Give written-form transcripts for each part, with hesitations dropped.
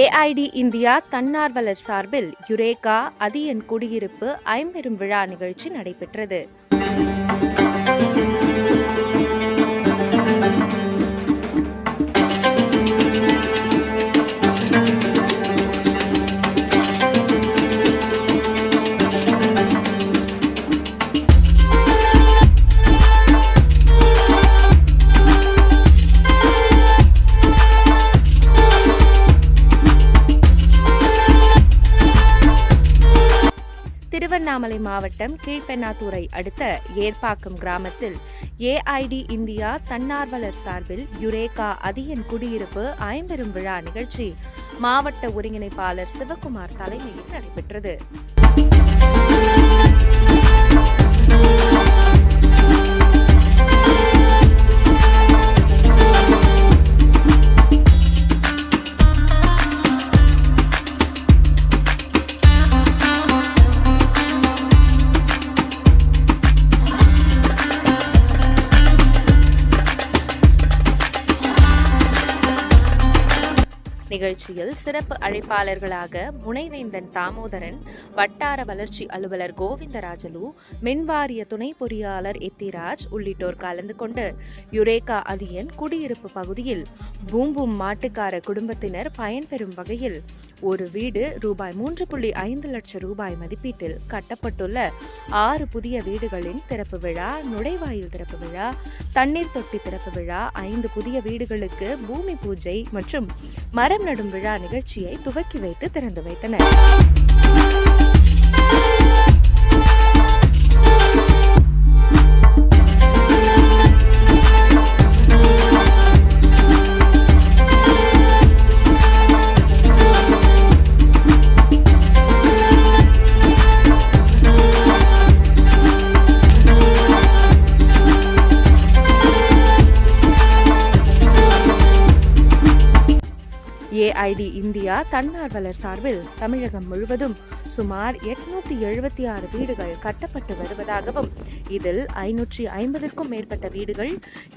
AIT India தன்னார்வலர் சார்பில் eureka Athiyan குடியிருப்பு ஐம்பெரும் விழா நிகழ்ச்சி நடைபெற்றது. திருவண்ணாமலை மாவட்டம் கீழ்பெண்ணாத்தூரை அடுத்த ஏர்ப்பாக்கம் கிராமத்தில் ஏஐடி இந்தியா தன்னார்வலர் சார்பில் யுரேகா அதியன் குடியிருப்பு ஐம்பெரும் விழா நிகழ்ச்சி மாவட்ட ஒருங்கிணைப்பாளர் சிவகுமார் தலைமையில் நடைபெற்றது. நிகழ்ச்சியில் சிறப்பு அழைப்பாளர்களாக முனைவேந்தன் தாமோதரன், வட்டார வளர்ச்சி அலுவலர் கோவிந்தராஜலு, மின்வாரிய துணை பொறியாளர் எத்திராஜ் உள்ளிட்டோர் கலந்து கொண்டு யுரேகா அதியன் குடியிருப்பு பகுதியில் பூம்பூம் மாட்டுக்கார குடும்பத்தினர் பயன்பெறும் வகையில் ஒரு வீடு ரூபாய் 3.5 லட்சம் ரூபாய் மதிப்பீட்டில் கட்டப்பட்டுள்ள 6 புதிய வீடுகளின் திறப்பு விழா, நுழைவாயில் திறப்பு விழா, தண்ணீர் தொட்டி திறப்பு விழா, 5 புதிய வீடுகளுக்கு பூமி பூஜை மற்றும் மரம் நடும் விழா நிகழ்ச்சியை துவக்கி வைத்து திறந்து வைத்தனர். ஏஐடி இந்தியா தன்னார்வலர் சார்பில் தமிழகம் முழுவதும் சுமார் 876 வீடுகள் கட்டப்பட்டு வருவதாகவும் இதில் 550க்கும் மேற்பட்ட வீடுகள்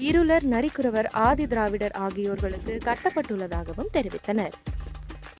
இருளர், நரிக்குறவர், ஆதி திராவிடர் ஆகியோர்களுக்கு கட்டப்பட்டுள்ளதாகவும் தெரிவித்தனர்.